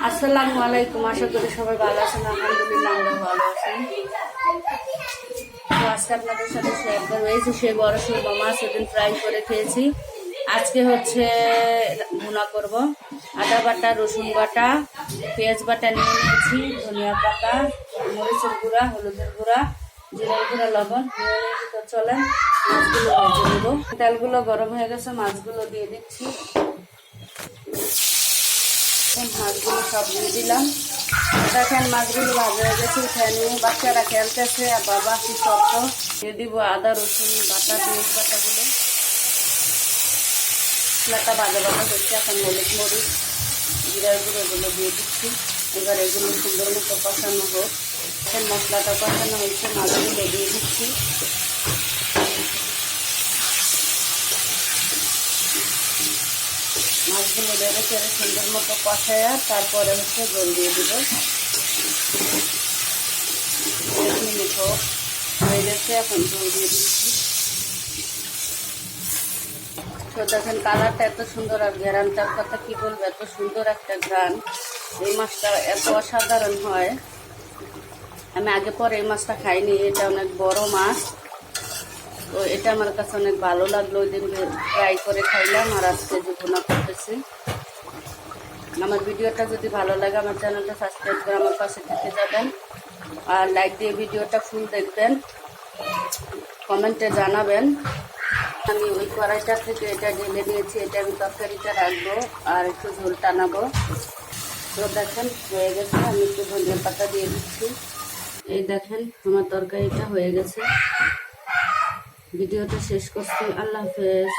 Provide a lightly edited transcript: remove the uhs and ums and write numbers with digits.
আসসালামু আলাইকুম। আশা করি সবাই ভালো আছেন। আলহামদুলিল্লাহ আমরা ভালো আছি। তো আজকে আপনাদের সাথে শেয়ার করবো এই যে সেই বড় সুরমা মাছ সেদিন ফ্রাই করে খেয়েছি। আজকে হচ্ছে ভুনা করব। আদা বাটা, রসুন বাটা, পেঁয়াজ বাটা নিয়ে নিয়েছি, ধনিয়া পাতা, মরিচের গুঁড়া, হলুদের গুঁড়া, জিরার গুঁড়া, লবণ নিয়ে নিয়েছি। তো চলেন মাছগুলো ভেজে নেবো। তেলগুলো গরম হয়ে গেছে, মাছগুলো দিয়ে দিচ্ছি। মাছগুলো সব দিয়ে দিলাম। দেখেন মাছগুলো ভাজা হয়ে গেছে, উঠে নিয়ে বাচ্চারা খেলতেছে। আর বাবা কি শক্ত। দিয়ে দিব আদা, রসুন বাটা, পেঁয়াজ বাটাগুলো। মশলাটা ভাজা ভাজা হচ্ছে, এখন হলুদ, মরিচ, জিরার গুঁড়োগুলো দিয়ে দিচ্ছি। এবার এগুলো সুন্দর মতো কষানো হোক। এখন মশলাটা কষানো হয়েছে, মাছগুলো দিয়ে দিচ্ছি। মাছগুলো বেড়ে চেড়ে সুন্দর মতো কষায়া তারপরে হচ্ছে জল দিয়ে দিব। 1 মিনিট হোক, হয়ে গেছে, এখন জল দিয়ে দিচ্ছি। তো দেখেন কালারটা এত সুন্দর, আর ঘেরানটার কথা কি বলবো, এত সুন্দর একটা ঘ্রাণ। এই মাছটা এত অসাধারণ হয়, আমি আগে পরে এই মাছটা খাইনি। এটা অনেক বড় মাছ, তো এটা আমার কাছে অনেক ভালো লাগলো। ওই দিন ফ্রাই করে খাইলাম, আর আজকে যে ভুনা করতেছি। আমার ভিডিওটা যদি ভালো লাগে আমার চ্যানেলটা সাবস্ক্রাইব করে আমার পাশে থেকে যাবেন, আর লাইক দিয়ে ভিডিওটা ফুল দেখবেন, কমেন্টে জানাবেন। আমি ওই কড়াইটা থেকে এটা ঢেলে নিয়েছি, এটা আমি তরকারিটা রাখবো আর একটু ঝোল টানাবো। তো দেখেন হয়ে গেছে, আমি একটু ধনিয়া পাতা দিয়ে দিচ্ছি। এই দেখেন আমার তরকারিটা হয়ে গেছে। ভিডিওটা শেষ করছি। আল্লাহ হাফেজ।